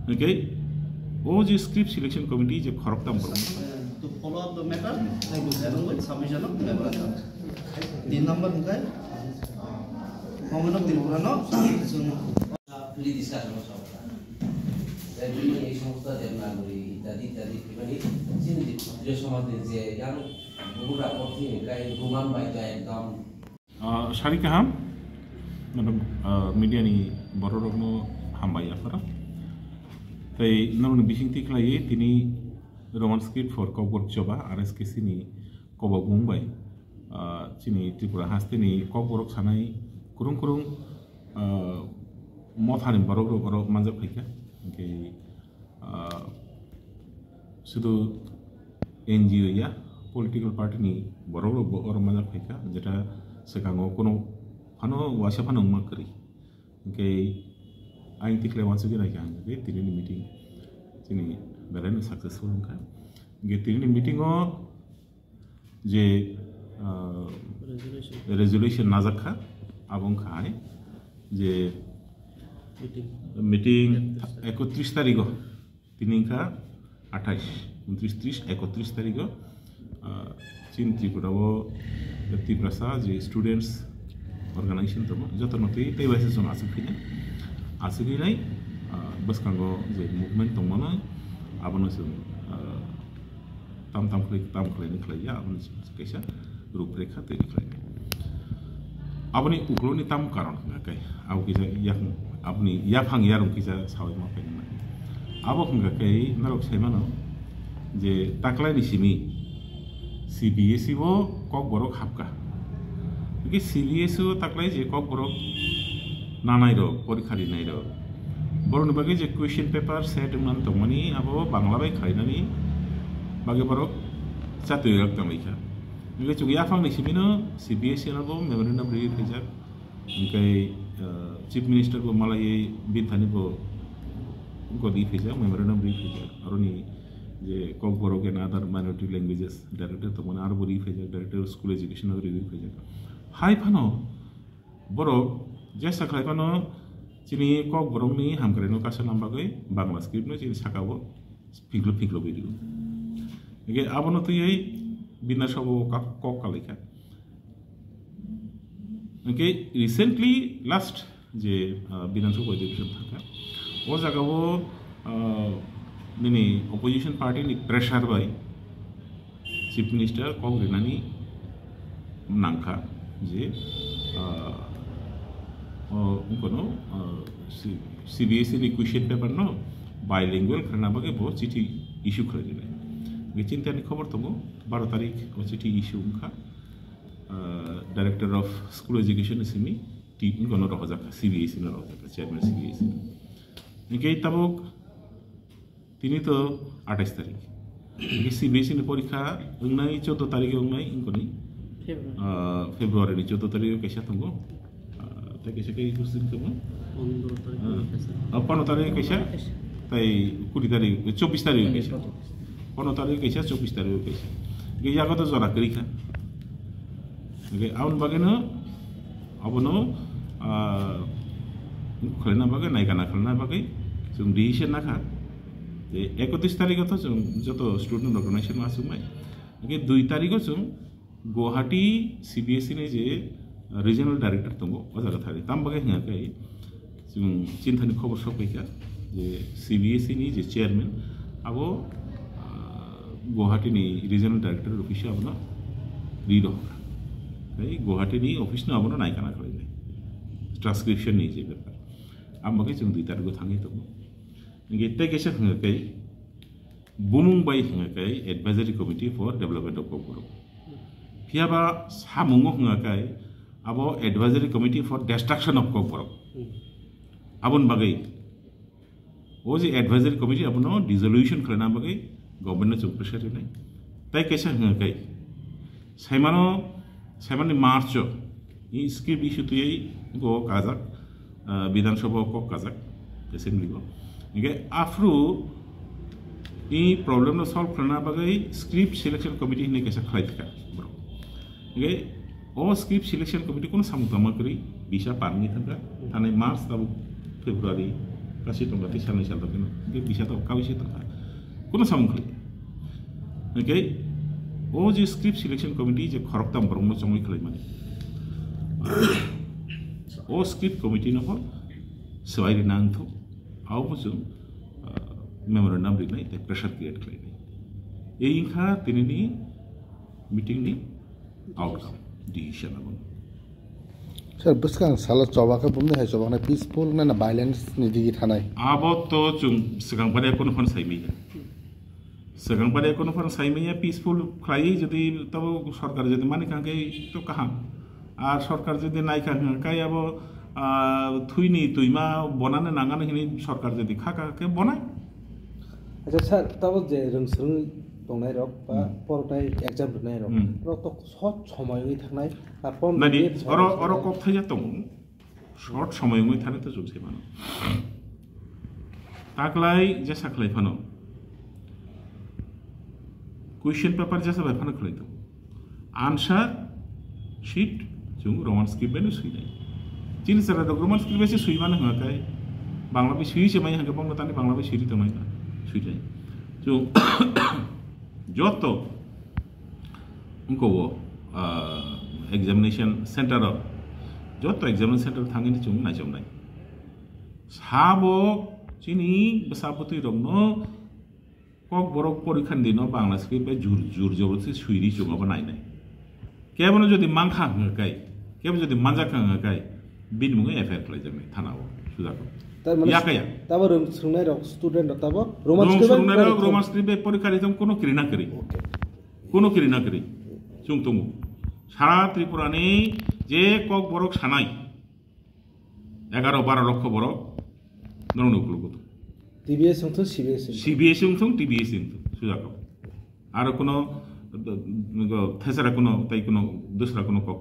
Okay, all the script selection committee je khorok tam boro. To follow up the matter, along with submission of memorandum. The number okay. Moment of the Purano, fully discussion of then we need some of the memory that it since the some of the young who are working guy Roman by giant gum. Sharikaham, media ni bororogno hambai afara. Tay namun bising tiklai tini Roman script for Kokborok Choba RSKC ni Koba Mumbai chini Tripura haste ni Kokborok sanai kurung mothani borok manjak phika ke sudu NGO ya political party ni borok manjak phika jeta sekango kono phano wasa phano makri ke aing tiklai wansu gina kan ke tini meeting chini very successful kan ge tini meeting o je resolution nazakha abong khai je meeting 31 তারিখ তিনিকা 28 29 30 31 তারিখ চীন ত্রিপুরাও ত্রিপুরা যে students organisation তো যত নতি তাই বাইসে জন আসুকি নাই বসকাঙ্গো যে মুভমেন্ট তো মনে আবনো tam khlai ya abon kaisa ruprekha teri khlai aboni ukloni tam karon kai abu kisa yak abni yaphang yarum kisa sawai ma pen na abo khanga kai narok saimano je taklai ni simi CBSE bo Kokborok hapka ki CBSE taklai je Kokborok nanai ro porikhari nai ro boroni bage je question paper set man tomani abo bangla bai khainani bagi borok satu yak tamika ngai chugi afang ni simino CBSE na bo memorandum release hejak ngai chief minister bo malai binthani bo godi hejak memorandum release hejak aroni je Kokborok and other minority languages director to mona arbo release hejak director of school education release hejak hai phano borok je saklai phano chini Kokborok ni hamkare no kasa lambagai bangla script no chini sakabo phiglo video Oke, abon Twioi bina sabo kok kalika. Oke, recently last je bina sabo education thaka. O jaga wo nini opposition party ni pressure by chief minister kok rinani nangka je unkono CBSE ni question paper no bilingual karena bagai bo chithi issue kharajile. Cinta ni khobor tomo 12 tarik o chithi issue unkha director of school education simi ti gono rohjaka CBSE no rohjaka chairman CBSE nikei tabok tini to 28 tarik ni CBSE ni porikha ungnai 14 tarik ungnai ingkoni February ni 14 tarik kaisa tongo ta kaisa kai kursin tomo 15 tarik kaisa tai 20 tarik 24 tarik kaisa 15 tarik kaisa 24 tarik kaisa ge jago to jora krika ge aun bageno abono kholna bagai naikana kholna bagai jung decision nakha je 31 tarik to jung joto student organization ma sumai ge 2 tarik jung Guwahati CBSE ni je regional director tongo ojaga thari tam bagai hanga kai jung chinthani khobor sokaika je CBSE ni je chairman abo Guwahati ni regional director office abona read hoga kai Guwahati ni office na abona naikana khalai transcription ni je bepar amage jung 2 tarik thangi to nge te kesa hanga kai bumung bai hanga kai advisory committee for development of Kokborok Piaba samungo hanga kai abo advisory committee for destruction of Kokborok abon bagai oji advisory committee abono dissolution khalna bagai government chung pressure nai tai kaisa hanga kai saimani march ni script issue tuyai go kajak bidhan sabha ko kajak assembly go nge afru i problem no solve khalna bagai script selection committee ne kaisa khlai thika bro nge o script selection committee kono samutama kari bisa parni thaka thane march tabu February kasih tongkat ti salai sal tongkin ke bisa to kawisi tongka kono samungkli oke o je script selection committee je khoroktam bormo chongoi khlai mani o script committee no sewai nang thu au musu memorandum rinai te pressure create khlai ei kha tinini meeting ni outcome decision abon sir buskan sala choba ka bumne hai choba na peaceful na violence ni digi thanai abo to chung segang pare kono phon saimi segang pare kono phon saimi ya peaceful khlai jodi tabo sarkar jodi mani kanke to kaha ar sarkar jodi nai kanke kai abo thuini tuima bonane nangane hini sarkar jodi khaka ke bonai acha sir tabo je rongsung tongnai rok ba portai exam runai rok ro to short somoyoi thangnai apon nani oro kok thaja tong short somoyoi thane to jobse mano taklai jesa khlai phano question paper jesa bai phano khlai to answer sheet jung roman script benu sui nai chin sara do roman script besi sui mano ha kai bangla bi sui se mai ha bang tani bangla bi siri to mai sui jai jung joto unko examination center joto examination center thangini chung na jomnai sabo chini besaputui rongno kokborok porikhan dino bangla script be jur joboti suiri chung aba nai nai kebono jodi mangkha ngakai kebo jodi manjaka ngakai binmunga affair khlai jamai thanao sudako yakaya tabo rongsungna rok student tabo roman script be porikha ditam kono kirina kiri chung tumu সারা ত্রিপুরানি যে kokborok সানাই 11-12 লক্ষ বড় নরন উপলব্ধ TBS সংথ CBS সংথ TBS সংথ সুজাক আর কোনো থেসারা কোনো তাই কোনো দোসরা কোনো কক